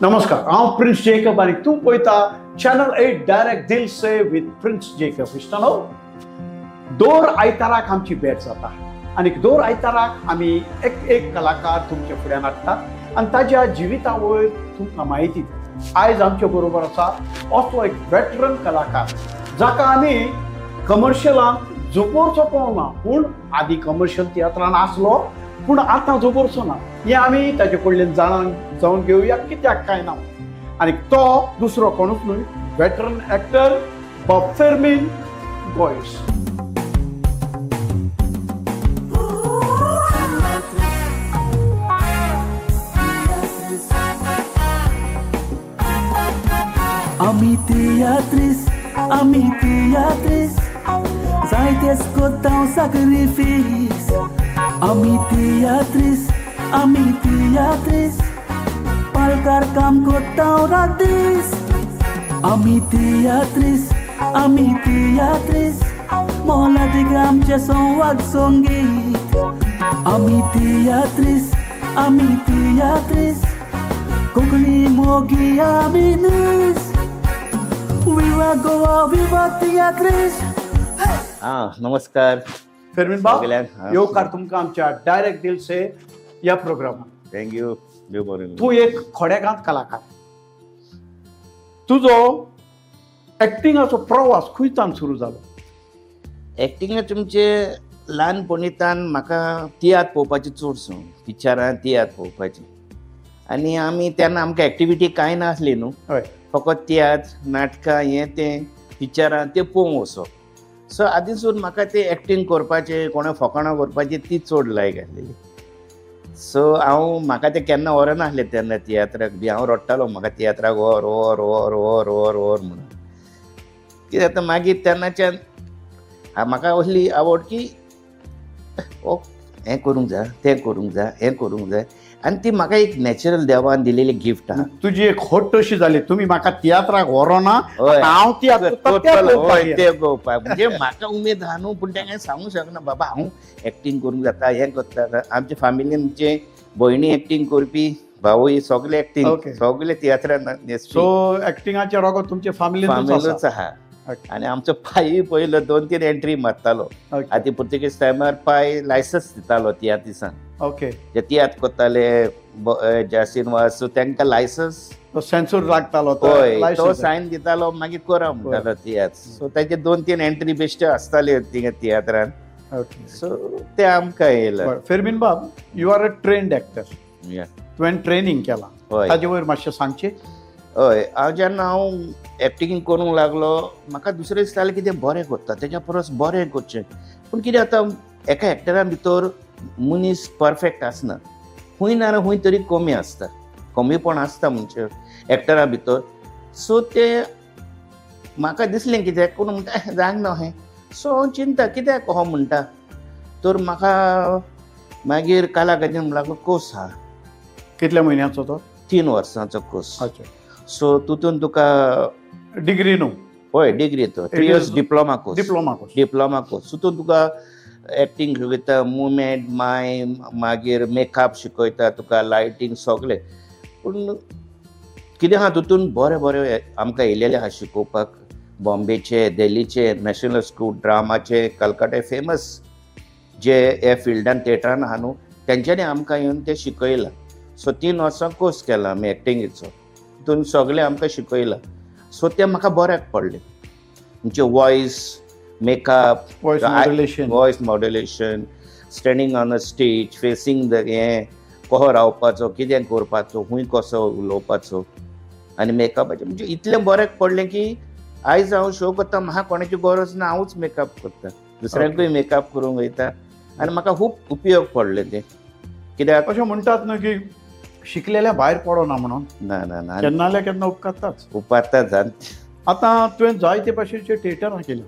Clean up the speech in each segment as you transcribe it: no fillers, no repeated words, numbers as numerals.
नमस्कार, हांव prince Jacob आनी तूं पळयता channel 8 direct Dil Se with prince Jacob. इश्टानो, दर आयताराक आमची भेट जाता आनी दर आयताराक आमी एक कलाकार तुमचे फुड्यान हाडटात आनी ताज्या जिविता वयर तुमकां म्हायती दिता. आयज आमचे बरोबर आसा असलो एक वेटरन कलाकार जाका आमी कमर्शियलांत जोपोरचो पळोवना, पूण आदी कमर्शियल तियात्रान आसलो पूण आतां जोपोरचो ना. हें आमी ताजे कडल्यान जावन घेवया कित्याक काय ना. आनी तो दुसरो कोणूच न्हय, वेटरन एक्टर बॉब फेर्मिन गोयस. Ami teatris, zaitez kotaw sacrifice. Ami teatris, palkar kam kotaw radis. Ami teatris, mola digram jason wag songit. Ami teatris, kokni mogi aminis. Viva Goa, viva teatris. नमस्कार फेर्मिन बाब, सगळ्यांक. येवकार तुमकां आमच्या direct Dil से ह्या प्रोग्रामात. Thank you. देव बरें. तूं एक खोडेगांत कलाकार. तुजो एक्टिंगाचो प्रवास खंयच्यान सुरू जालो? एक्टिंग तुमचे ल्हानपणींतल्यान म्हाका तियात्र पळोवपाची चड संवय, पिक्चरां तियात्र पळोवपाची. आनी आमी तेन्ना आमकां एक्टिविटी कांय नासली न्हू, हय, फकत तियात्र नाटकां हें तें पिक्चरां तें पळोवंक वचप. सो आदींसून म्हाका तें एक्टिंग करपाचें, कोणा फकाणां करपाची ती चड लायक आसलेली. सो म्हाका तें केन्ना व्हर नासलें तेन्ना तियात्राक बी. हांव रडटालो म्हाका तियात्राक व्हर म्हणून. कितें जाता मागीर तेन्नाच्यान म्हाका असली आवड की हें करूंक जाय, तें करूंक जाय. आनी ती म्हाका एक नॅचरल देवान दिलेली गिफ्ट आहा. तुजी एक खोट अशी जाली, तुमी म्हाका तियात्राक व्हरोना, हय. हांव तियात्र ते पळोवपाक. म्हणजे म्हाका उमेद आहा न्हू, पूण तें सांगूंक शकना बाबा हांव एक्टिंग करूंक जाता, हें करता. आमच्या फॅमिलीन आमचे भयणी एक्टिंग करपी, भावूय सगळे एक्टिंग, Okay. सगळे तियात्रान. सो एक्टिंगाचे रगत तुमच्या फॅमिलीच आहा. आनी आमचो पाय पयलो 2-3 एंट्री मारतालो. आदी पुर्तुगेज टायमार पाय लायसन्स दितालो तियात्र दिसान. ओके, जे तियात्र कोत्ताले ज्या सिनेमास, सो तांकां लायसन्स सेन्सूर लागतालो तो सायन दितालो, मागीर करा म्हणटालो तियात्र. सो ताचे 2-3 एंट्री बेश्टे आसताले तियात्रान. सो ते आमकां येयलं. फेर्मिन बाब, you are a trained actor. Yeah. तुवें ट्रेनिंग केलां, हय. ताजे वयर मातशें सांगचें. हय, जेन्ना हांव एक्टिंग करूंक लागलो, म्हाका दुसरें दिसतालें कितें बरें करता, तेच्या परस बरें करचें. पूण कितें जाता, एका एक्टरा भितर मनीस परफेक्ट आसना. खूंय ना खूंय तरी कमी आसता, कमीपण आसता म्हणजे एक्टरा भितर. सो तें म्हाका दिसलें कितें, कोण म्हणटा जायना न्हू हें. सो हांव चिंता कित्याक हो म्हणटा. तर म्हाका मागीर कलाकारान म्हणल्यार कोर्स आहा, कितल्या म्हयन्याचो तो? 3 वर्सांचो कोर्स. अच्छा, सो तितून तुका डिग्री न्हू? हय, डिग्री तो 3 years diploma course. Diploma course. तितून तुका एक्टिंग शिकयता, मुवमेंट, मायम, मागीर मेकअप शिकयता तुका, लायटींग सगळें. पूण कितें आहा तितून बरें आमकां येयलेलें आहा शिकोवपाक. बॉम्बेचे, दिल्लीचे नॅशनल स्कूल ड्रामाचे, कलकत्ता फेमस जे हे फिल्डान थिएटरान आहा न्हू, तेंच्यांनी आमकां येवन ते शिकयलां. सो 3 वर्सां कोर्स केला आमी एक्टिंगेचो. तितून सगळें आमकां शिकयलां. सो तें म्हाका बऱ्याक पडलें. म्हणजे voice, makeup, voice modulation, standing on a stage, facing the हें, कसो रावपाचो, कितें करपाचो, खूंय कसो उलोवपाचो, आनी मेकअपाचें म्हणजे इतलें बऱ्याक पडलें की आयज हांव शो करता, म्हाका कोणाची गरज ना, हांवूच मेकअप करता, दुसऱ्यांकूय मेकअप करूंक वयता. आनी म्हाका खूब उपयोग पडले तें. कित्याक अशें म्हणटात न्हू की शिकलेल्या भायर पडना म्हणून. ना केन्ना जाल्यार केन्ना उपकारताच. उपारता जाण. आतां तुवें जायते भाशेचे थिएटरां केल्या.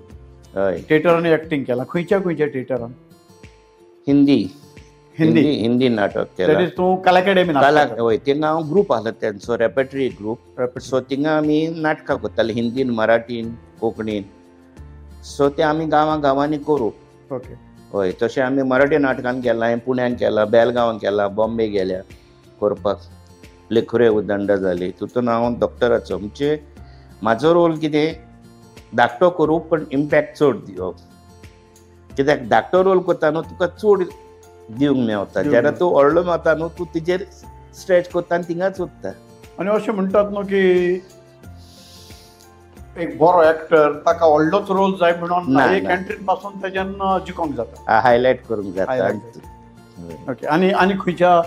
हय, थिएटरांनी एक्टिंग केलां. खंयच्या थिएटरान? हिंदी नाटक केला. तूं कला अकॅडमीन? हय, थिंगा हांव ग्रूप आसलो तेंचो, रेपेटरी ग्रूप. सो थिंगा आमी नाटकां करताले, हिंदीन, मराठीन, कोंकणीन. सो ते आमी गांवांनी करूं. ओके, हय, तशें आमी मराठी नाटकान केलां, पुण्यान केलां, बेलगांवान केलां, बॉम्बे गेल्या करपाक. लेखुरे उदंड जाली तितून हांव डॉक्टराचो म्हणजे म्हाजो रोल कितें धाकटो करूं पण इम्पॅक्ट चड दिवप कित्याक धाकटो रोल करता न्हू तुका चड दिवंक मेवता जेन्ना तूं व्हडलो मेवता न्हू तूं तेजेर स्ट्रेच करता आनी थिंगाच उरता. आणि अशें म्हणटात न्हू की एक बरो एक्टर ताका व्हडलोच रोल जाय म्हणून ना, एक ना. एंट्रीन पासून तेज्यान जिखोंक जाता. हायलायट करूंक जाता. Highlight. ओके आणि खंयच्या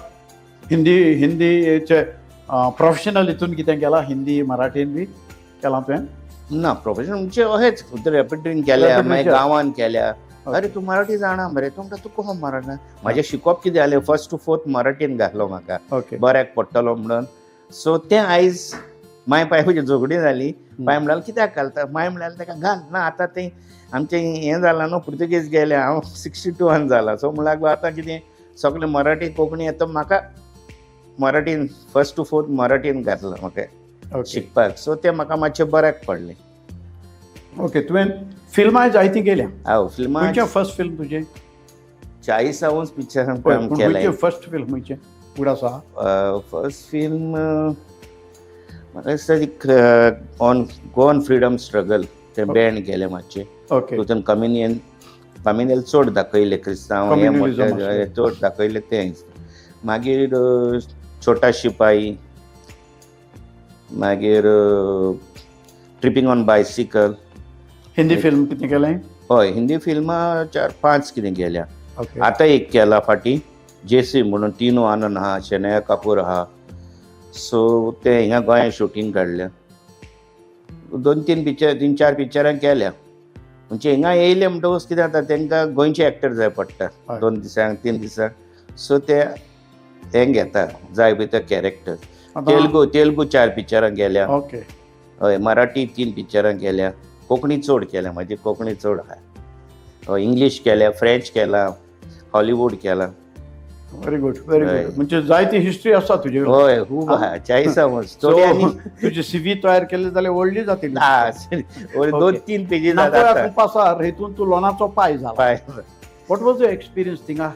हिंदीचे प्रोफेशनल हितून कितें केला हिंदी मराठीन बी केला तुवें? ना प्रोफेशन म्हणजे अहेच रेपिटेन केल्या Repetition मागीर केल्या. गांवान केल्या. अरे तूं मराठी जाणा मरे तूं म्हणटा तूं कहो मराठा म्हाजें शिकप कितें जालें फर्स्ट टू फोर्थ मराठीन घातलो म्हाका ओके बऱ्याक पडटलो म्हणून सो तें आयज माय पायची झगडी जाली माय म्हणाल कित्याक घालता माय म्हणाल ताका घाल ना आतां तें आमचें हें जालां न्हू पुर्तुगेज गेले हांव 62 जाला सो म्हणल्यार आतां कितें सगळें मराठी कोंकणी येता म्हाका मराठीन फर्स्ट टू फोर्थ मराठीन घातलो म्हाका ओके शिकपाक सो तें म्हाका मातशें बऱ्याक पडलें. ओके तुवें फिल्मां जायतीं केल्या हांव फिल्मां खंयचें फर्स्ट फिल्म तुजें 40 पिक्चरां काम केलें. खंयचें फर्स्ट फिल्म खंयचें फुडें आसा? फर्स्ट फिल्म म्हाका दिसता ऑन गोवन फ्रिडम स्ट्रगल तें बँड केलें मातशें ओके तितून कम्युनल चड दाखयले क्रिस्तांव हे Communalism मोठे आसलें. चड दाखयले तें मागीर छोटा शिपाई मागीर tripping on bicycle Hindi film कितें केलें? हय हिंदी फिल्मां 4-5 कितें गेल्या. ओके आतां एक केला फाटी जेसी म्हणून टिनू आनंद आहा शनया कपूर आहा सो ते हिंगा गोंयांत शुटींग काडल्या 2-3-4 पिक्चरां केल्या म्हणजे हिंगा येयले म्हणटकूच कितें जाता तांकां गोंयचे एक्टर जाय पडटा हय. 2 दिसांक 3 दिसांक सो ते हें घेता जाय पळय ते कॅरेक्टर. तेलुगू 4 पिक्चरां गेल्या. ओके हय मराठी 3 पिक्चरां केल्या कोंकणी चड केल्या म्हाजी कोंकणी चड आहा. इंग्लीश केल्या फ्रेंच केला हॉलिवूड केला. व्हेरी गुड व्हेरी हय. गुड म्हणजे जायती हिस्ट्री आसा तुजी. हय खूब आहा 40 वर्स सो थोडी आनी तुजी सीवी तयार केली जाल्यार व्हडली जातली. 2-3 पेजी नाकोया जाता कुपासार हेतून तूं लोनाचो पाय जाला. पाय वॉट वॉज युअर एक्सपिरियन्स थिंगा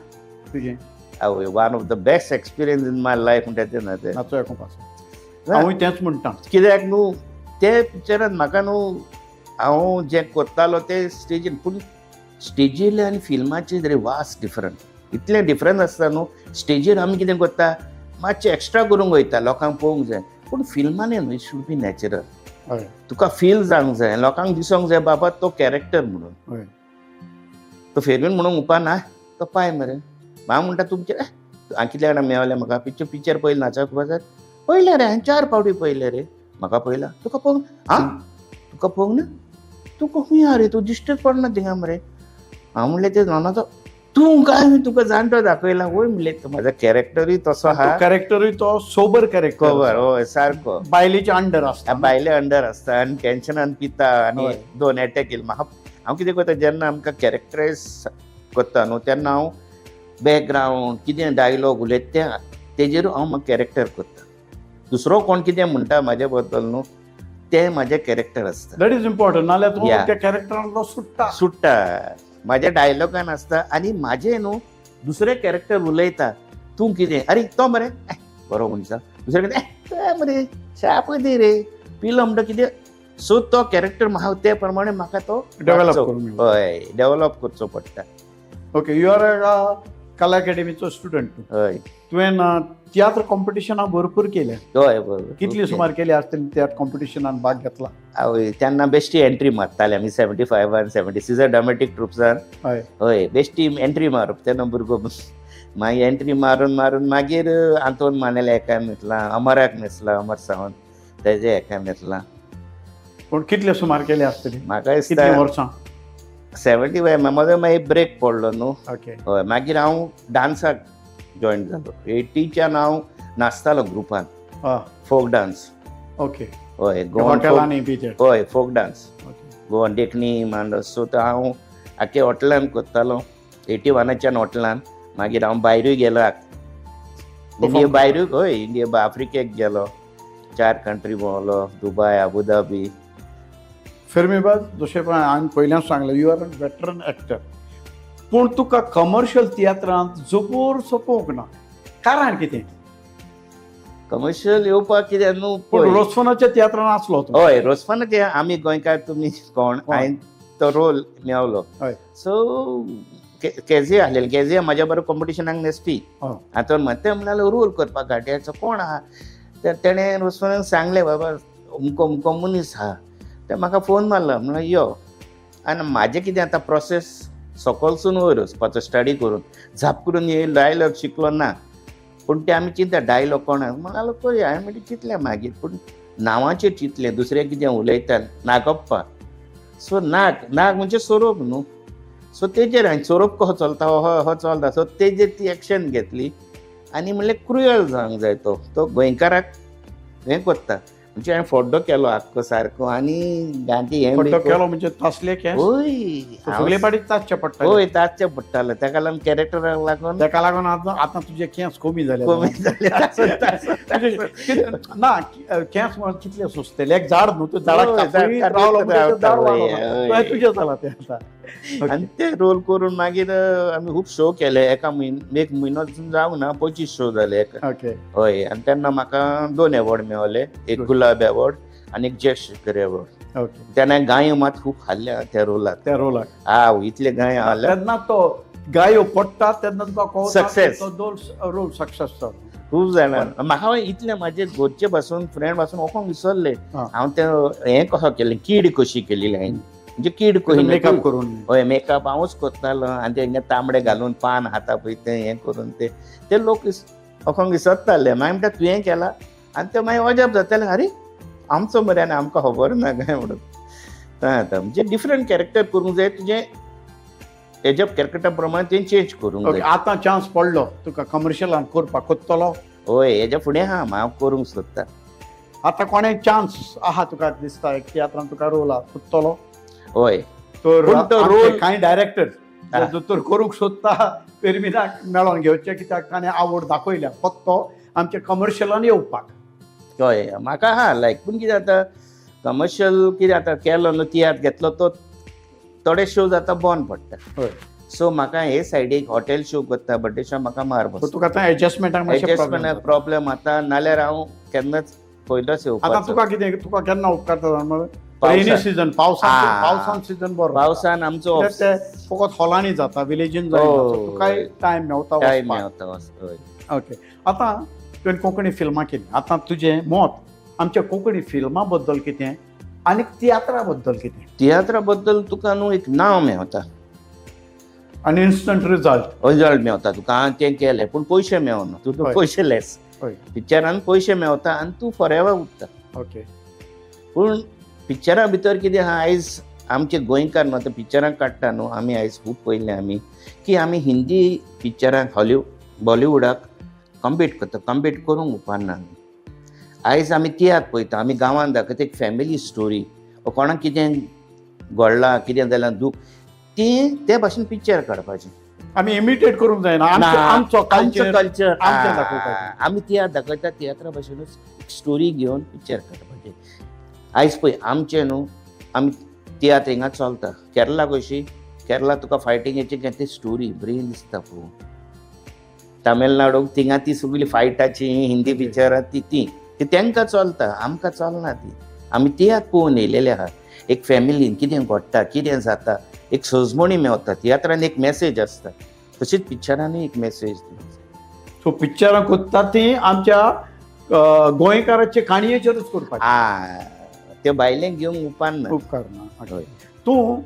तुजें आवय one of the best experience in my life म्हणटा तें ना तें नाचोया कुपासार हांवूय तेंच म्हणटा. कित्याक न्हू ते पिक्चरान म्हाका न्हू हांव जें करतालो ते स्टेजीर पूण स्टेजीर आनी फिल्माचेर दर वास्ट डिफरंट इतलें डिफरंस आसता न्हू. स्टेजीर आमी कितें करता मातशें एक्स्ट्रा करूंक वयता लोकांक पळोवंक जाय पूण फिल्मांनी न्हू इट शूड बी नॅचरल. हय तुका फील जावंक जाय लोकांक दिसोंक जाय बाबा तो कॅरेक्टर म्हणून हय तो फेरवीन म्हणून उपना तो पाय मरे हांव म्हणटा तुमचे हांव कितल्या जाणां मेवलें म्हाका पिक्चर पयलें नाचा कुपासार पयलें रे हांवें 4 फावटी पयलें रे म्हाका पयला तुका पळोवंक तुका पळोवंक ना तूं खंय हा रे तूं दिश्टच पडना थिंगा मरे. हांव म्हणलें ते नानाचो तूं काय तुका जाणटो दाखयला वय म्हणलें म्हाजो कॅरेक्टरूय तसो आहा कॅरेक्टरूय तो सोबर कॅरेक्टर कवर हय सारको बायलेच्या अंडर आसता. बायले अंडर आसता आनी टेन्शनान पिता आनी हय. 2 एटॅक येयले म्हाका हांव कितें करता जेन्ना आमकां कॅरेक्टरायज करता न्हू तेन्ना हांव बॅकग्रावंड कितें डायलॉग उलयता तेजेर हांव म्हाका कॅरेक्टर करता. दुसरो कोण कितें म्हणटा म्हाजे बद्दल न्हू ते म्हाजे कॅरेक्टर आसता दॅट इज इम्पॉर्टंट नाल्यार तूं Yeah. त्या कॅरेक्टरांतलो सुट्टा म्हाज्या डायलॉगान आसता आनी म्हाजे न्हू दुसरे कॅरेक्टर उलयता तूं कितें अरे तो मरे बरो मनशा दुसरे कितें मरे च्या पय दी रे पिलो म्हणटा कितें सो तो कॅरेक्टर म्हाका ते प्रमाणे म्हाका तो डेव्हलप वाचचो. करून हय डेव्हलप करचो पडटा. ओके यू आर अ कला अकॅडमीचो स्टुडंट. हय तुवें तियात्र कॉम्पिटिशनां भरपूर केल्या. हय बरोबर कितली सुमार केली आसतली तियात्र कॉम्पिटिशनान भाग घेतला? हय तेन्ना बेश्टी एंट्री मारताले आमी 75 आनी 76 ड्रामेटीक ट्रुप्सान हय हय बेश्टी एंट्री मारप तेन्ना भुरगो मागीर एंट्री मारून मागीर आंतोन मानेले एकान न्हेसला अमराक न्हेसला अमर सावंत तेजे एकान न्हेसला. पूण कितले सुमार केली आसतली? म्हाका कितली दिसता वर्सां? 75 म्हाजो मागीर ब्रेक पडलो न्हू. ओके हय मागीर हांव डान्साक जॉयन जालो 80च्यान हांव नाचतालो ग्रुपान फोक डान्स. ओके हय गोवन हॉटेलांनी बी ते. हय फोक डान्स ओके गोवन देखणी मांडस सो हांव आख्खे हॉटेलान करतालो 81च्यान हॉटेलान. मागीर हांव भायरूय गेलो इंडिया भायरूय हय इंडिया आफ्रिकेक गेलो 4 कंट्री भोंवलो दुबय अबुधाबी. फिल्मीबाज जशें पळय हांवें पयल्याच सांगलें you are a veteran actor पूण तुका कमर्शियल तियात्रांत जपूर सोंपोवंक ना कारण कितें? कमर्शियल येवपाक कितें न्हू पूण पळय. रोसफोनाच्या तियात्रान आसलो तो. हय रोसफान ते आमी गोंयकार तुमी कोण हांवें तो रोल मेळलो. हय. सो केजे आहलेले केजे म्हाज्या बरोबर कॉम्पिटिशनाक नेसपी. हय. आतां म्हणटा म्हणल्यार रोल करपाक गाड्याचो कोण आहा तेणें रोसफानाक सांगलें बाबा अमको अमको मनीस आहा ते म्हाका फोन मारलो म्हणल्यार यो. आनी म्हाजें कितें आतां प्रोसेस सकलसून वयर वचपाचो स्टडी करून झाप करून येयलो डायलॉग शिकलो ना. पूण ते आमी चिंतता डायलॉग कोणाक म्हणल्यार पळय हांवें म्हणजे चिंतलें मागीर पूण नांवाचेर चिंतलें दुसरें कितें उलयता नागप्पा. सो नाग म्हणजे सोरोप न्हू. सो तेजेर हांवें सोरोप कसो चलता हो चलता. सो तेजेर ती एक्शन घेतली आनी म्हणलें क्रुयल जावंक जाय तो गोंयकाराक हें कोत्ता म्हणजे हांवें फोड्डो केलो आख्खो सारको आनी गांधी हें पड्डो केलो म्हणजे तसले केस होय सगळे पाटी तासचे पडटा. होय ताचें पडटालें ताका लागून कॅरेक्टराक लागून ताका लागून आतां तुजे केस कमी जाले. कमी जालें. ना केस म्हण कितले सुचतले एक झाड न्हू तो झाडाक होय, तापयत झाड रावलो काडीत म्हणजे तो झाड रावता, वाडलो होय, ना. होय. तो हे तुजें जाला तें आतां. आनी ते रोल करून मागीर आमी खूब शो केले. एक म्हयनो जावंक ना 25 शो जाले एका. ओके. हय आनी तेन्ना म्हाका 2 अवॉर्ड मेळ्ळे. एक गुलाब अवॉर्ड आनी एक जय शेखर अवॉर्ड. ओके. तेन्ना गायो मात खूब हाडल्या त्या रोलाक. त्या रोलाक इतले गायो हाडल्या तेन्ना तो गायो पडटा तेन्ना तुका कळटा Success. तो रोल सक्सेस जालो. खूब जाणां म्हाका इतले म्हाजे घरचे पासून फ्रेंड पासून वखोंक विसरले. हा. हांव ते हें कसो केलें कीड कशी केली हांवें म्हणजे कीड कशी मेकअप करून. हय मेकअप हांवूच करतालो आनी ते तांबडे घालून पान हाता पळय ते हें करून ते लोक वखोंक विसरताले. मागीर म्हणटा तुवें केला आनी ते मागीर अजाप जाताले अरे आमचो मरे आनी आमकां खबर ना काय म्हणून. आतां म्हणजे डिफरंट कॅरेक्टर करूंक जाय तुजें हेज्या कॅरेक्टरा प्रमाणे तें चेंज करूंक ओके. जाय. आतां चान्स पडलो तुका कमर्शियलान करपाक कोत्तलो. हय हेज्या फुडें हांव करूंक सोदतां. आतां कोणें चान्स आहा तुका दिसता एक तियात्रान तुका रोल कोत्तलो. हय तर पूण तो रोल- कांय डायरेक्टर हा. तर करूंक सोदता पेरमिनाक मेळोन घेवचे कित्याक ताणें आवड दाखयल्या फक्त आमच्या कमर्शियलान येवपाक. हय म्हाका आहा लायक पूण कितें जाता कमर्शियल कितें जाता केलो न्हू तियात्र घेतलो तो थोडे शोज आतां बंद पडटा. हय. सो म्हाका हे सायडीक हॉटेल शो करता बड्डे शो म्हाका मार सो तुका आतां एडजस्टमेंटाक मातशें problem एडजस्टमेंट जाता. प्रॉब्लेम आतां नाल्यार हांव केन्नाच पयलोच आतां येवपाचो. तुका कितें तुका केन्ना उपकारता पावसांत. रेनी सीजन आ. पावसान सीजन बरो पावसान आमचो कित्याक ते फकत हॉलांनी जाता विलेजीन जायना. हो. सो तुकाय टायम मेवता टायम वचपाक. मेळता हय. ओके. आतां तुवें कोंकणी फिल्मां केली. आतां तुजें मत आमच्या कोंकणी फिल्मा बद्दल कितें आनी तियात्रा बद्दल कितें तियात्रा बद्दल तुका न्हू एक नांव मेळता आनी इन्स्टंट रिजल्ट. रिजल्ट मेळता तुका हांवें तें केलें पूण पयशे मेळना तुका हय. पयशे लेस. हय. पिक्चरान पयशे मेळता आनी तूं फॉरएवर उरता. ओके. पूण पिक्चरा भितर कितें आहा आयज आमचे गोंयकार न्हू आतां पिक्चरां काडटा न्हू आमी आयज खूब पयलें आमी की आमी हिंदी पिक्चरांक बॉलिवूडाक कम्पीट करूंक उपकारना. आयज आमी तियात्र पळयता आमी गांवांत दाखयता एक फॅमिली स्टोरी कोणाक कितें घडलां कितें जाल्यार दूख ते भाशेन पिक्चर काडपाचें. आमी इमिटेट करूंक जायना. आमचो कल्चर कल्चर आमचें दाखोवपाचें. आमी तियात्र दाखयता तियात्रा भाशेनूच स्टोरी घेवन पिक्चर काडपाचें. आयज पळय आमचें न्हू आमी तियात्र हिंगा चलता. केरला कशी केरला तुका फायटिंगेची ती स्टोरी बरी दिसता पळोवन. तामिळनाडूक थिंगा ती सगळी फायटाची हिंदी पिक्चरां ती तेंकां चलता आमकां चलना ती. आमी तियात्र पळोवन येयलेले आहा. एक फॅमिलीन कितें घडटा कितें जाता एक सजमणी मेवता. तियात्रान एक मेसेज आसता तशीच पिक्चरांनी एक मेसेज दिवंक सो पिक्चरां कोत्ता ती आमच्या गोंयकाराचे काणयेचेरूच करपाचें. जाय. ते भायलें घेवंक उपकारना. उपकारना. हय. तूं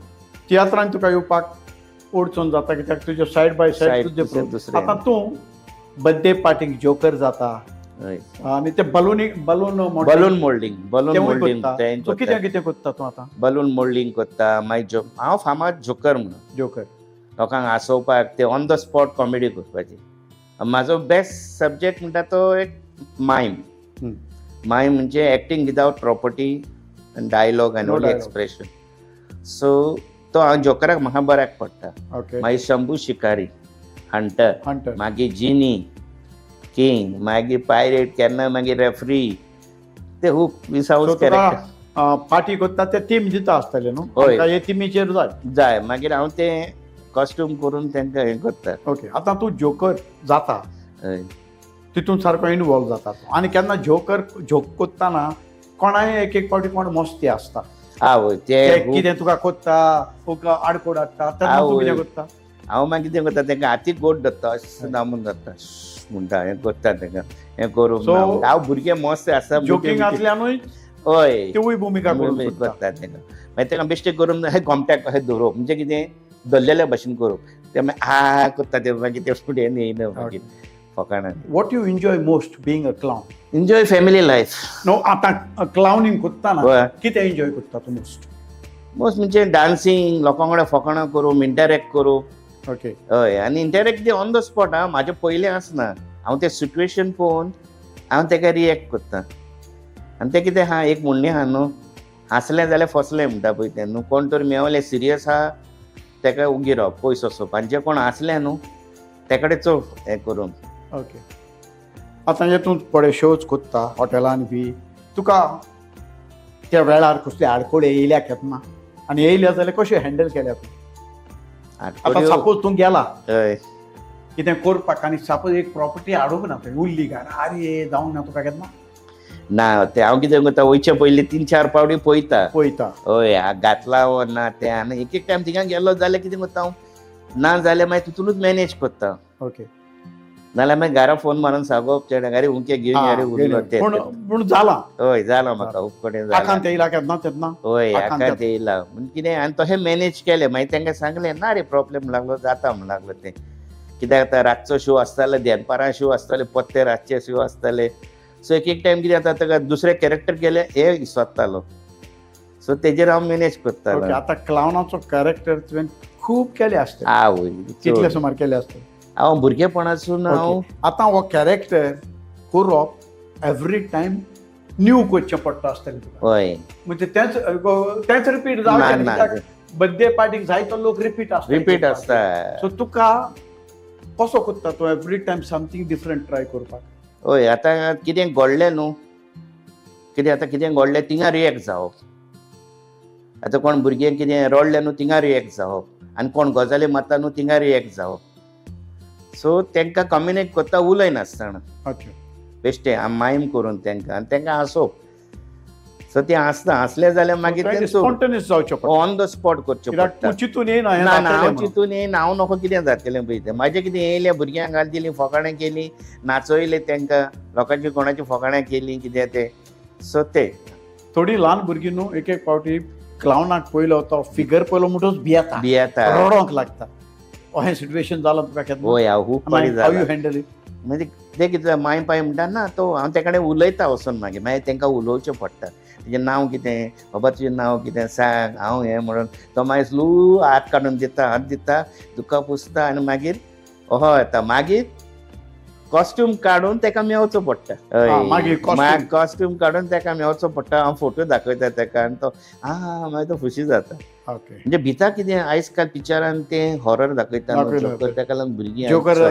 तियात्रान तुका येवपाक ओडचून जाता कित्याक तुजे सायड बाय सायड Side तुजे दुसरें- pro- दुसरें. आतां तूं बर्थडे पार्टीक जोकर जाता हय. आनी ते बलून बलून मोल्डिंग तूं कितें कितें कोत्ता तूं आतां बलून मोल्डिंग करता मागीर हांव फामाद जोकर म्हणून जोकर. लोकांक हांसोवपाक ते ऑन द स्पॉट कॉमेडी करपाची. म्हाजो बेस्ट सब्जेक्ट म्हणटा तो एक मायम म्हणजे acting without property dialog end No only dialogue. Expression. So तो हांव जोकराक म्हाका बऱ्याक पडटा. ओके. मागीर शंभू शिकारी हंटर हंटर. मागीर जिनी किंग मागीर पायरेट केन्ना मागीर रेफ्री ते खूब सो विसावूच तुका कॅरेक्टर पार्टी कोत्ता ते थीम दिता आसतले न्हू. हय. आमकां हे थिमीचेर जाय. जाय मागीर हांव तें कॉस्ट्यूम करून तेंकां हें करता. ओके. आतां तूं जोकर जाता हय. तितून सारको इनवॉल्व जाता तो. आनी केन्ना जोक कोत्ताना कोणाय एक फावटी कोण मस्ती आसता, आवय ते ते कितें तुका कोत्ता, तुका आडकोड हाडटा, तेन्ना तूं कितें कोत्ता? हांव मागीर कितें करता तांकां हाती गोड धरता, अशें दामून धरता म्हणटा, हें करता तांकां हें करूंक So, ना. हांव भुरगे मस्त आसा जोकिंगांतल्यानूय हय तिवूय भुमिका करूंक सोदता. करता तांकां. मागीर तांकां बेश्टें करून हे गोमट्याक अशें धरप, म्हणजे कितें धरलेल्या भशेन करप. ते मागीर करता ते मागीर ते फुडें येयना मागीर फकाणां. What you enjoy most being a clown? Enjoy family life. No, आतां क्लावनींग कोत्ताना हय. कितें एन्जॉय कोत्ता तूं मोस्ट? मोस्ट म्हणजे डान्सिंग, लोकां कडेन फकाणां करूप, इंटरेक्ट करूप. ओके. हय, आनी इंटरेक्ट ते ऑन द स्पॉट. म्हाजें पयलें आसना, हांव तें सिट्युएशन पळोवन हांव ताका रिएक्ट करता. आनी तें कितें आहा, एक म्हणणें आहा न्हू, हांसलें जाल्यार फसलें म्हणटा पळय तें न्हू. कोण तर मेवलें सिरियस आहा ताका उगी रावप, पयस वचप. आनी जे कोण हांसले न्हू ते कडेन चड हें करून. ओके. आतां जे तूं थोडे शोज कोत्ता हॉटेलान बी, तुका त्या वेळार कसली आडकोडी येयल्या केन्ना? आनी येयल्या जाल्यार कश्यो हँडल केल्या तूं? आतां सपोज तूं गेला हय, कितें करपाक आनी सपोज एक प्रॉपर्टी हाडूंक ना थंय, उरली काय, आरे जावंक ना तुका केन्ना? ना ते हांव कितें करता, वयचे पयलीं 3-4 पावटी पळयता. पळयता. हय, घातला वो ना तें. आनी एक टायम थिंगा गेलो जाल्यार कितें करता हांव, ना जाल्यार मागीर तितूनच मॅनेज करता. ओके. नाल्यार मागीर घरा फोन मारून सांगप चेडे, अरे हुंके घेवन या रे उरलो ते. पूण जाला हय, जाला म्हाका उपकडेन जाला. आखांत येयला केन्ना तेन्ना? हय, आखांत आकांत येयला. म्हणजे कितें, आनी तशें मॅनेज केलें. मागीर तांकां सांगलें, ना रे प्रॉब्लेम लागलो, जाता म्हण लागलो तें. कित्याक आतां रातचो शो आसताले, देनपारां शो आसताले, पत्ते रातचे शो आसताले. सो एक टायम कितें जाता, ताका दुसरे कॅरेक्टर केले हे विसरतालो. सो तेजेर हांव मॅनेज करतालो. ओके. आतां क्लावनाचो कॅरेक्टर तुवें खूब केले आसता. आवय, कितले सुमार केले आसता? हांव भुरगेपणासून हांव आतां हो कॅरेक्टर करप एवरी टायम न्यू करचें पडटा आसतलें तुका. हय, म्हणजे तेंच रिपीट ना, जावचें ना. ना. बर्थडे पार्टीक जायतो लोक रिपीट आसता. रिपीट आसता. सो तुका कसो कोत्ता तूं every time something different try करपाक? हय, आतां कितें घडलें न्हू, कितें घडलें थिंगा रिएक्ट जावप. आतां कोण भुरगें कितें रडलें न्हू थिंगा रिएक्ट जावप. आनी कोण गजाली मारता न्हू थिंगा रिएक्ट जावप. सो तांकां कम्युनिकेट करता उलयनासतना ओके. बेश्टें मायम करून तांकां, आनी तांकां हांसोवप. सो ते हांसले जाल्यार मागीर तेंचो स्पॉन्टेनियस जावचें पडटा. ऑन द स्पॉट करचें कित्याक पडटा. तूं चिंतून येयना हें ना, जातलें हांव म्हणून. चिंतून येयन, हांव नको कितें जातलें पळय तें. म्हाजें कितें येयलें, भुरग्यांक घाल दिलीं, फकाणां केलीं, नाचयलें तांकां, लोकांची कोणाची फकाणां केलीं, कितें तें. सो ते थोडीं ल्हान भुरगीं न्हू एक फावटी क्लावनाक पयलो तो फिगर पयलो म्हणटच भियेता, भियेता. रडोंक लागता. अशें सिट्युएशन जालां तुका केन्ना? हय, हांव खूब पाटी हाव यू जाला. Handle it? म्हणजे ते कितें माय पाय म्हणटा ना तो, हांव ते कडेन उलयता वचून मागीर तांकां उलोवचें पडटा. तेजें नांव कितें, बाबा तुजें नांव कितें सांग, हांव हें म्हणून तो मागीर स्लो हात काडून दिता, दुखा पुसता, आनी मागीर हो येता. मागीर कॉस्ट्यूम काडून ताका मेवचो पडटा. मागीर costume. कॉस्ट्यूम काडून ताका मेवचो पडटा. हांव फोटो दाखयता ताका, आनी तो मागीर तो खुशी जाता. ओके. म्हणजे भिता कितें, आयज काल पिक्चरान ते हॉरर दाखयता दाखयता. ताका लागून भुरगीं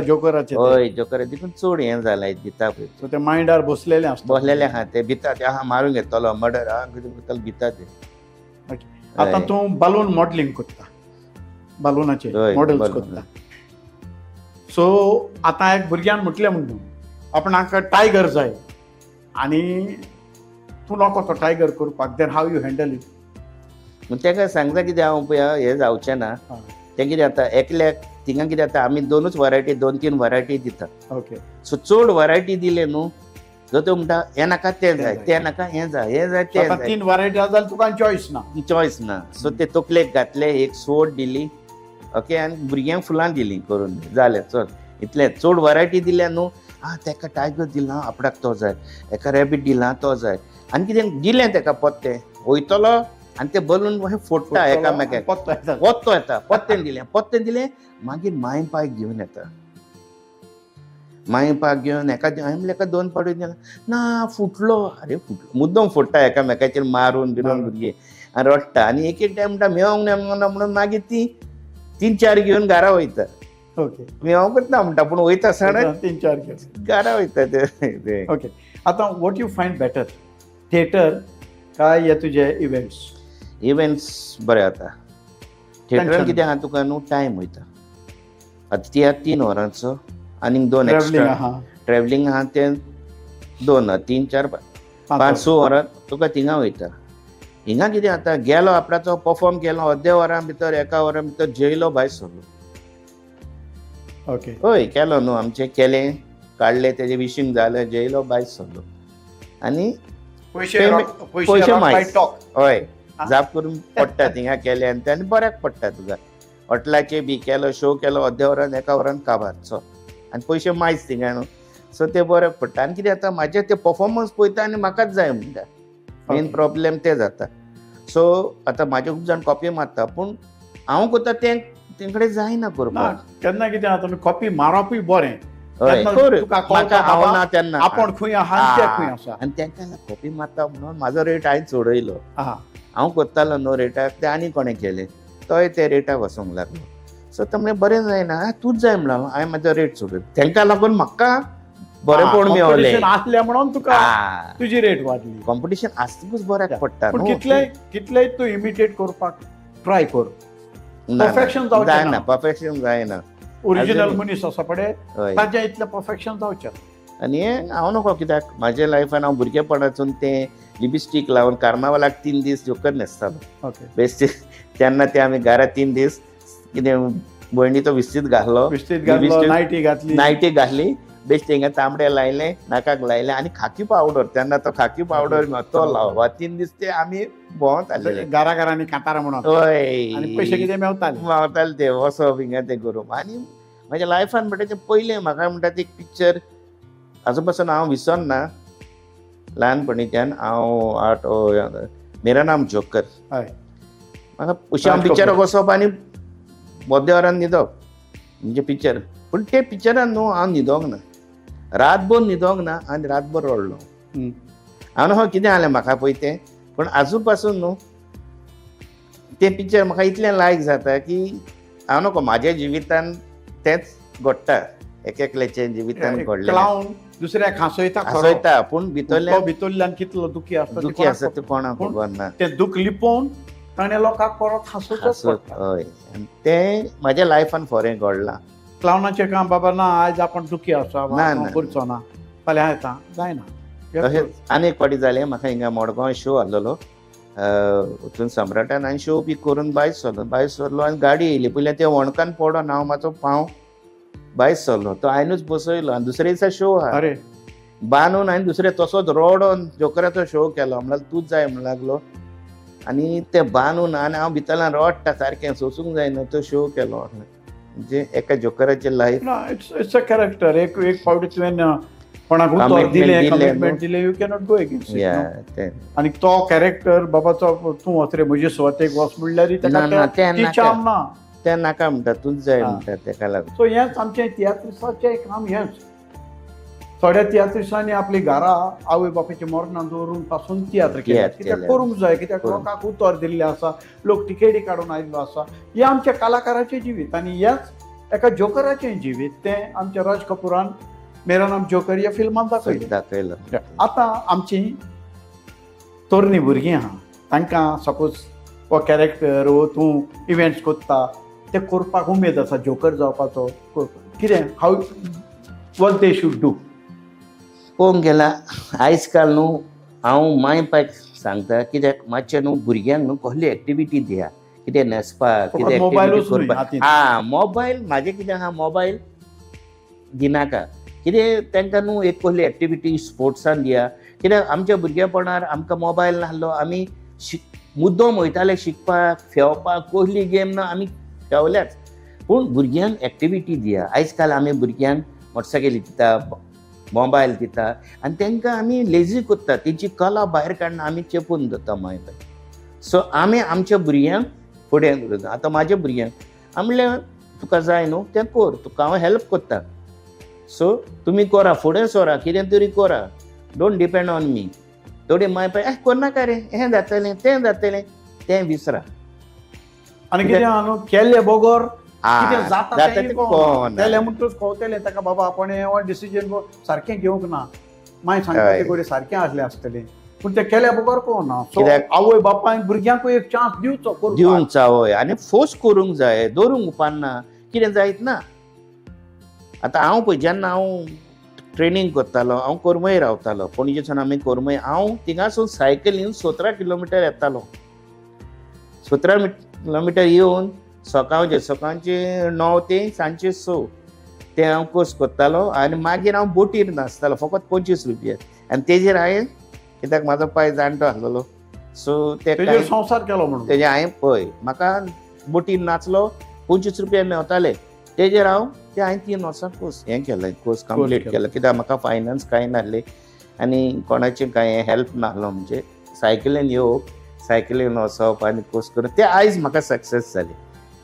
जोकराचें. हय, जोकर देखून चड हें जालां, भिता पळय. सो ते मायंडार बसलेलें आसता. बसलेले आहा ते भिता, ते मारूंक येतलो मर्डर, कितें करतलो भिता ते. ओके. आतां तूं बलून मॉडलिंग करता, बलूनाचे हय, मॉडेल्स balloon. करता. सो आतां एक भुरग्यान म्हटलें म्हणून आपणाक टायगर जाय आनी तूं नको तो टायगर करपाक, then how you handle it? पूण ताका सांगता कितें हांव पळय, हें जावचें ना. तें कितें जाता, एकल्याक थिंगा कितें जाता, आमी 2च वरायटी, 2-3 वरायटी दिता. ओके. सो चड वरायटी दिले न्हू जाल्यार तो म्हणटा हें नाका तें जाय, तें नाका हें जाय, हें जाय तें आतां जाय. 3 वरायटी आसा जाल्यार तुका चॉयस ना. चॉयस ना. सो ते तकलेक घातले, एक सोड दिली, ओके, आनी भुरग्यांक फुलां दिलीं करून, जालें चल इतलें. चड वरायटी दिल्या न्हू, ताका टायगर दिला, आपणाक तो जाय, एका रॅबीट दिला तो जाय, आनी कितें दिलें ताका पत्तें, वयतलो आनी ते बलून अशें फोडटा एकामेकाक. पत्तो येता, पत्तें दिलें, मागीर माय पाय घेवन येता. माय पाय घेवन एका हांवें एका 2 पावटी दिला, ना फुटलो, अरे फुटलो, मुद्दम फोडटा एकामेकाचेर मारून बिरून भुरगीं, आनी रडटा. आनी एक टायम म्हणटा मेवंक ना म्हणून मागीर ती 3-4 घेवन घरा वयता. ओके. मेवंक करता म्हणटा पूण वयता सण 3-4 घेवन घरा वयता ते. ओके. आतां what you find better, theatre काय हे तुजे इव्हेंट्स? इव्हेंट्स बरें जाता. थिएटरान कितें आहा तुका न्हू टायम वयता. आतां ती 3 वरांचो, आनीक 2 ट्रॅव्हलिंग एक्स्ट्रा आहा. ट्रॅव्हलिंग आहा तें 2 3 4 5 6 वरां तुका थिंगा वयता. हिंगा कितें जाता, गेलो आपणाचो परफॉर्म केलो, अर्दे वरां भितर 1 वरां भितर जेयलो, भायर सरलो. ओके. हय केलो न्हू, आमचें केलें, काडलें, तेजें विशींग जालें, जेयलो, भायर सरलो. आनी पैसे पैसे मायज. टॉक. हय जाप करून पडटा थिंगा केलें आनी तेन्ना बऱ्याक पडटा तुका. हॉटेलाचे बी केलो, शो केलो, अर्दे वरान 1 वरान काबार चल, आनी पयशे मायज थिंगा न्हू. सो ते बऱ्याक पडटा. आनी कितें जाता, म्हाजे ते परफॉर्मन्स पळयता आनी म्हाकाच जाय म्हणटा. मेन प्रॉब्लेम ते जाता. सो आतां म्हाजे खूब जाण कॉपी मारता, पूण हांव करता तें तेंकडे जायना करपाक. केन्ना कितें जाता, तुमी कॉपी मारपूय बरें. हय तेन्ना खरें. तुका म्हाका कळटा आवडना बाबा, तेन्ना आपण खंय आहा आनी ते खंय आसा. आनी तेंकां कॉपी मारता म्हणून म्हाजो रेट हांवें चडयलो. आहा. हांव करतालो न्हू रेटाक, ते आनी कोणें केलें, तोय ते रेटाक वचूंक लागलो. सो तो म्हणलें बरें जायना, तूंच जाय म्हणलो, हांवें म्हाजो रेट सोडून. तेंकां लागून म्हाका बरेंपण मेळ्ळें. Competition आसलें म्हणून तुका तुजी रेट वाडली. कॉम्पिटिशन आसतकूच बऱ्याक पडटा पूण न्हू. कितलेय तूं इमिटेट करपाक ट्राय कर. परफेक्शन जावचें जायना, ना. परफेक्शन जायना. ओरिजिनल मनीस आसा पळय, हय. ताजें इतलें परफेक्शन जावचें ना. आनी हें हांव नकळो, कित्याक म्हाज्या लायफान हांव भुरगेपणासून तें लिपस्टीक लावन कार्नावालाक 3 दीस जोकर न्हेसतालो. ओके. बेश्टे तेन्ना ते आमी घरा 3 दीस कितें भयणीचो विस्तीत घातलो, बिस्तीत घातलो, लिपस्टीक- नायटी घातली. नायटी घातली, बेश्टे हिंगा तांबडे लायले, नाकाक लायले, आनी खाकी पावडर, तेन्ना तो खाकी पावडर तो लावप. 3 दीस ते आमी भोंवत आसलेले. घराघरांनी कांतारां म्हणून. हय. आनी पयशे कितें मेवताले. मावताले ते वसप हिंगा ते करूंक. आनी म्हाज्या लायफान म्हणटा तें पयलें म्हाका म्हणटा ते एक पिक्चर हाजो पासून हांव विसरना. ल्हानपणीच्यान हांव मेरा नाम जोकर. हय. म्हाका उशाम पिक्चराक वचप आनी मध्य वरान न्हिदप म्हणजे पिक्चर. पूण ते पिक्चरान न्हू हांव न्हिदोंक ना, रातभर न्हिदोंक ना, आनी रातभर रडलो. हांव न्हू कितें जालें म्हाका पळय तें, पूण आजू पासून न्हू तें पिक्चर म्हाका इतलें लायक जाता की हांव नको म्हाज्या जिवितान तेंच घडटा, एकल्याच्या जिवितान घडलें. क्लावन दुसऱ्याक हांसयता खरो. हांसयता, पूण भितरल्यान तो भितरल्यान कितलो दुखी आसता ते दुखी आसा कोणाक तें कोणाक पूण खबर ना. ते दूख लिपोवन ताणें लोकांक परत हांसोवचोच हांसत पडटा. हय. आनी तें म्हाज्या लायफान खरें घडलां. क्लावनाचें काम बाबा ना, आयज आपण दुखी आसा, ना, ना. करचो ना, फाल्यां येता, जायना. तशेंच आनी एक फावटी जालें, म्हाका हिंगा मडगांव शो आसलेलो, हितून सम्राटान हांवें शो बी करून भायर सरलो आनी गाडी येयली. पयलीं ते वणकान पडोन हांव म्हाजो पांव भायर सरलो, तो हांवेंच बसयलो आनी दुसऱ्या दिसा शो आहा. अरे बांदून हांवें दुसरे तसोच रडोन जोकराचो शो केलो. म्हणल्यार तूंच जाय म्हणूं लागलो आनी ते बांदून आनी हांव भितरल्यान रडटा सारकें, सोंसूंक जायना, तो शो केलो. म्हणजे एका जोकराचें लायफ. It's a character. एक फावटी तुवें कोणाक उतर Commitment दिलें, दिलें कमिटमेंट दिलें, you cannot go against it. तें आनी तो कॅरेक्टर बाबाचो तूं वच रे म्हजे स्वतेक वच म्हणल्यार ना, ना, तें ती नाका. चाम ना. तें नाका म्हणटा, तूंच जाय म्हणटा, तेका लागून. सो हेंच आमचें तियात्रिसाचें काम हेंच. थोड्या तियात्रिसांनी आपली घरां आवय बापायच्या मरणां दवरून पासून तियात्र केल्यात. कित्याक करूंक जाय, कित्याक लोकांक उतर दिल्लें आसा, लोक टिकेटी काडून आयिल्लो आसा. हें आमच्या कलाकाराचें जिवीत आनी हेंच एका जोकराचें जिवीत. तें आमच्या राज कपुरान मेरा नाम जोकर ह्या फिल्मांत दाखयलें. दाखयलो. आतां आमचीं तरणी भुरगीं आहा, तांकां सपोज हो कॅरेक्टर वो तूं इव्हेंट्स कोत्ता, ते करपाक उमेद आसा, जोकर जावपाचो. कितें हाव वॉट दे शूड डू. पळोवंक गेल्यार आयज काल न्हू हांव माय पायक सांगता, कित्याक मातशें न्हू भुरग्यांक न्हू कसली एक्टिविटी दिया, कितें न्हेसपाक, कितें एक्टिविटी मोबायलूच न्हय करपाक. हातीन. मोबायल म्हाजें कितें आहा, मोबायल दिनाका. कितें तांकां न्हू एक कसली एक्टिविटी स्पोर्ट्सान दिया. कित्याक आमच्या भुरगेपणार आमकां मोबायल नासलो, आमी मुद्दम वयताले शिकपाक, खेळपाक, कसली गेम ना आमी खेळल्याच. पूण भुरग्यांक एक्टिविटी दिया. आयज काल आमी भुरग्यांक मोटरसायकली दिता, मोबायल दिता आनी तांकां आमी लेजी कोत्ता, तेंची कला भायर काडना आमी चेपून दवरता माय बाय. सो आमी आमच्या भुरग्यांक फुडें दवरता. आतां म्हाज्या भुरग्यांक हांव म्हणलें तुका जाय न्हू तें कर, तुका हांव हेल्प कोत्ता. सो तुमी करा, फुडें सरा, कितें तरी करा, डोंट डिपेंड ऑन मी. थोडी माय पाय करनाका रे, हें जातलें तें जातलें, तें विसरा. आनी कितें आहा न्हू, केल्ले बगर कितें जाता जाता तें तें कळना. कळना. केलें म्हणटूच कळटलें ताका बाबा आपण हो डिसिजन सारकें घेवंक ना. मागीर सांगता हय. ते कडेन सारकें आसलें आसतलें, पूण तें केल्या बगर कळना. सो कित्याक- आवय बापायन भुरग्यांकूय एक चान्स दिवचो करपाक. दिवंक जावोय आनी फोर्स करूंक जाय, दवरूंक उपकारना. कितें जायत ना. आतां हांव पळय जेन्ना हांव ट्रेनिंग करतालो हांव कोरमय रावतालो पणजेच्यान आमी कोरमय हांव थिंगासून सायकलीन 17 किलोमिटर येतालो 17 किलोमिटर येवन सकाळचे 9 ते सांजचे 6 ते हांव कोर्स करतालो आनी मागीर हांव बोटीर नाचतालो फकत 25 रुपया आनी तेजेर हांवें कित्याक म्हाजो पांय जाणटो आसलेलो सो तेजेर संसार केलो म्हणून तेजे हांवें पळय म्हाका बोटीन नाचलो 25 रुपया मेवताले तेजेर हांवें 3 वर्सां कोर्स हें केलें कोर्स कंप्लीट केलो कित्याक म्हाका फायनान्स कांय नासलें आनी कोणाचें कांय हेल्प नासलो म्हणजे सायकलीन येवप सायकलीन वचप आनी कोर्स करप ते आयज म्हाका सक्सेस जालें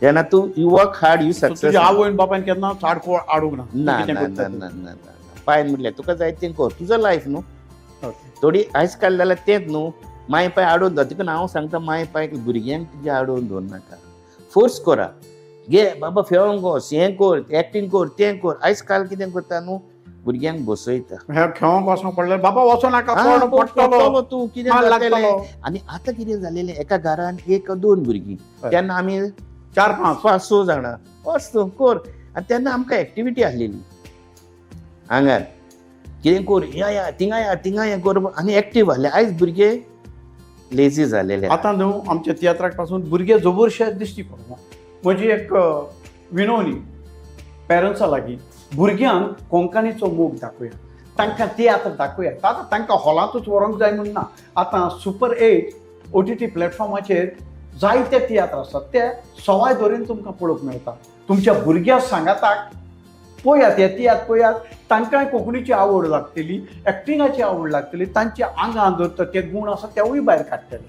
जेन्ना तू you work hard you success तुज्या आवयन बापायन केन्ना चाडको आडूंक ना कितें ना करता ना तूं? ना ना पांय म्हणलें तुका जाय तें कर तुजो लायफ न्हू ओके. थोडी आयज काल जाल्यार तेंच न्हू माय पांय आडोवन दवर तिका हांव सांगता माय पांय भुरग्यांक तुज्या आडोवन दवर नाका फोर्स करा घे बाबा फेवंक वच हें कर एक्टींग कर तें कर आयज काल कितें करता न्हू भुरग्यांक बसयता हे खेळोंक वचोंक पडलें बाबा वचो नाका आ, पड पडटलो पडटलो तूं कितें मार जातलें लागतलो. आनी आतां कितें जालेलें एका घरान 1-2 भुरगीं हय. तेन्ना आमी 4-5 5-6 जाणां वच तूं कर आनी तेन्ना आमकां एक्टिविटी आसलेली हांगार कितें कर या थिंगा या कर आनी एक्टीव आहले आयज भुरगे लेजी जालेले आतां न्हू आमच्या तियात्राक पासून भुरगे जबरशे दिश्टी पडना म्हजी एक विनवणी पेरंट्सा लागीं भुरग्यांक कोंकणीचो मोग दाखोवया तांकां तियात्र दाखोवया आतां तांकां हॉलांतूच व्हरोंक जाय म्हूण ना आतां सुपर 8 OTT प्लॅटफॉर्माचेर जायते तियात्र आसात ते सवाय धरून तुमकां पळोवंक मेळटा तुमच्या भुरग्या सांगाताक पळयात हे तियात्र पळयात तांकांय कोंकणीची आवड लागतली एक्टिंगाची आवड लागतली तांच्या आंगान जर ते गूण आसा तेवूय भायर काडटले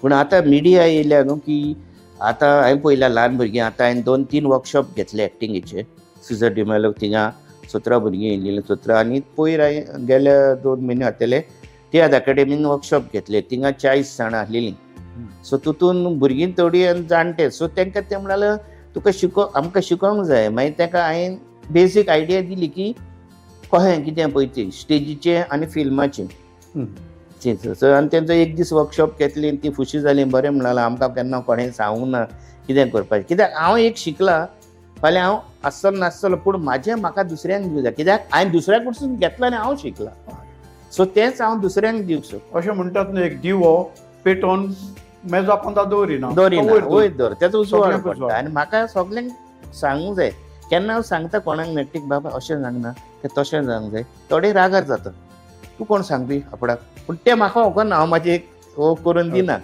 पूण आतां मिडिया येयल्या न्हू की आतां हांवें पळयल्या ल्हान भुरगीं आतां हांवें 2-3 वर्कशॉप घेतले एक्टिंगेचे सिजर डिमेलो थिंगा 17 भुरगीं येयलेलीं 17 आनी पयर हांवें गेल्या 2 म्हयने जातले तियात्र अकॅडमीन वर्कशॉप घेतले थिंगा 40 जाणां आसलेलीं सो तितून भुरगीं थोडी जाणटे सो तांकां ते म्हणलें तुका आमकां शिकोवंक जाय मागीर ताका हांवें बेसीक आयडिया दिली की कशें कितें पळय तें स्टेजीचें आनी फिल्माचें सो आनी तेंचो एक दीस वर्कशॉप घेतली ती खुशी जाली बरें म्हणलें आमकां केन्ना कोणें सांगूंक ना कितें करपाचें कित्याक हांव एक शिकला फाल्यां हांव आसतलो नासतलो पूण म्हाका दुसऱ्यांक दिवं जाय कित्याक हांवें दुसऱ्या कडसून घेतला आनी हांव शिकला सो तेंच हांव दुसऱ्यांक दिवंक सोदता अशें म्हणटात न्हू एक दिवो पेटोवन मेजा पोंदा दवरिना वयर दवर तेचो उजवाड सगळ्यांक पडटा उजवाड. आनी म्हाका सगल्यांक सांगूंक जाय केन्ना हांव सांगता कोणाक नेटीक बाबा अशें सांगना तें तशें जावंक जाय थोडे रागार जाता तूं कोण सांगपी आपणाक पूण तें म्हाका खबर हांव म्हाजें हो करून दिना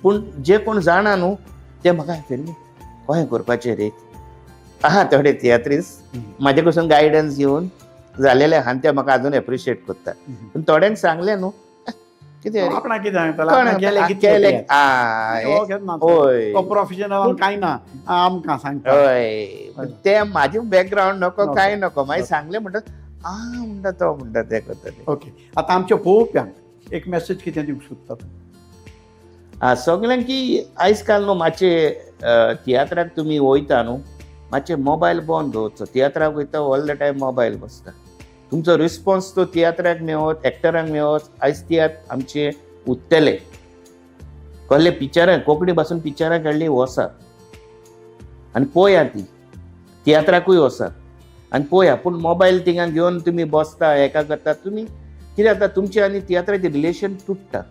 पूण जे कोण जाणा न्हू ते म्हाका फिरली कशें करपाचें रे आहा थोडे तियात्रीस म्हाजे कडसून गायडन्स घेवन जालेले आहा आनी ते म्हाका अजून एप्रिशिएट करता पूण थोड्यांक सांगलें न्हू कितें रे आपणाक कितें सांगतलें आपणाक केलें कितें केलें केलें. हय तो प्रोफेशनल कांय ना आमकां सांगता हय ते म्हाजें बॅकग्रावंड नको कांय नको मागीर सांगलें म्हणटात म्हणटा तो म्हणटा ते करता ते ओके आतां आमच्या पळोवप्यांक एक मेसेज कितें दिवंक सोदतात सगळ्यांक की आयज काल न्हू मातशें तियात्राक तुमी वयता न्हू मातशें मोबायल बंद दवरचो तियात्राक वयता ऑल द टायम मोबायल बसता तुमचो रिस्पॉन्स तो तियात्राक मेळत एक्टरांक मेळत आयज तियात्र आमचे उत्तले कसले पिक्चरां कोंकणी भासून पिक्चरां काडली वसा आनी पळया ती तियात्राकूय वसा आनी पळया पूण मोबायल थिंगा घेवन तुमी बसता हेका करता तुमी कितें जाता तुमचें आनी तियात्राचें रिलेशन तुटता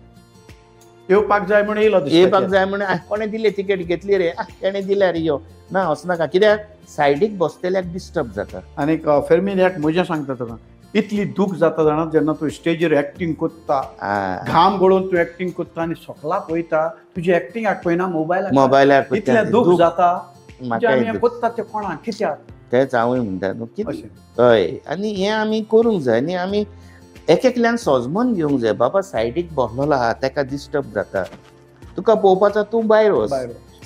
येवपाक जाय म्हण येयलो येवपाक जाय म्हणून कोणें दिलें तिकेट घेतली रे तेणें दिल्या रे यो ना वचनाका कित्याक सायडीक बसतल्याक डिस्टर्ब जाता आनीक फेर्मीन एक म्हजें सांगता तुका इतली दूख जाता जाणा जेन्ना तूं स्टेजीर एक्टींग करता घाम गळोवन तूं एक्टींग करता आनी सकला पळयता तुजी एक्टींगाक पळयना मोबायलार इतलें दूख जाता म्हाका आमी करतात ते कोणाक कित्याक तेच हांवूय म्हणटा न्हू कितें अशें हय आनी हें आमी करूंक जाय आनी आमी एकल्यान सोजमोन घेवंक जाय बाबा सायडीक बसलेलो आहा ताका डिस्टर्ब जाता तुका पळोवपाचो तूं भायर वच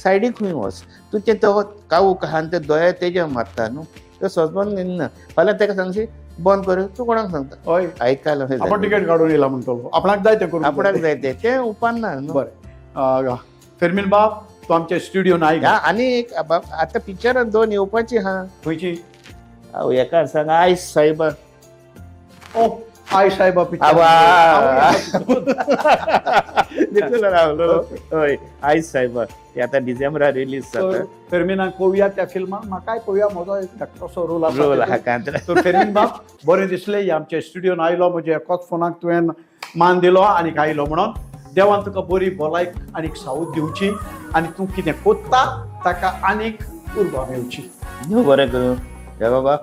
सायडीक खंय वच तूं तें तो काऊ कहान ते दोळे तेजे मारता न्हू तो सोजमोन घेयना फाल्यां ताका सांगशी बंद कर तूं कोणाक सांगता हय आयकाल आपण तिकेट काडून येयला म्हणटलो आपणाक जाय तें करून आपणाक जाय तें उपान्ना न्हू बरें फेर्मीन बाब तूं आमच्या स्टुडियोन आयला आनी एक आतां पिक्चरां 2 येवपाची आहा खंयची हांव हेका सांग आयज सायबा ओ आई साहेबा तितून रावलो हय आई साहेब ते आता डिसेंबरा रिलीज जाता फेर्मिनाक पळोवया त्या फिल्माक म्हाकाय पळोवया म्हजो एक धाकटोसो रोल रोल आसा हा कांतरा तो फेर्मिन बाब बरें दिसलें आमच्या स्टुडियोन आयलो म्हज्या एकोच फोनाक तुवें मान दिलो आनीक आयलो म्हणून देवान तुका बरी भलायक आनीक सावूत दिवची आनी तूं कितें कोत्ता ताका आनीक उर्बा मेळची देव बरें करूं जय बाबा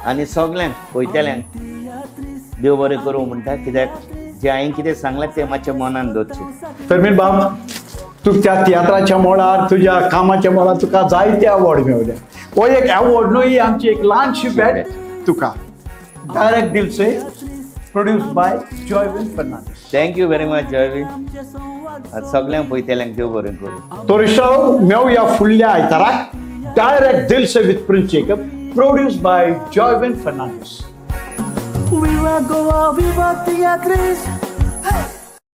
आनी सगल्यांक पळयतल्यांक देव बरें करूं म्हणटा कित्याक जे हांवें कितें सांगलां तें मातशें मनान दवरचें फेर्मिन बाब तुमच्या तियात्राच्या मोडार तुज्या कामाच्या मोडार तुका जायते अवॉर्ड मेळ्ळे हो एक अवॉर्ड न्हू ही आमची एक ल्हानशी भेट तुका direct Dil Se produce by Joywin Fernandes thank you very much Joywin सगल्यांक पळयतल्यांक देव बरें करूं तो रिश्तो मेळुया फुडल्या आयताराक direct Dil Se with Prince Jacob produce by Joywin Fernandes Viva Goa, viva Teatris.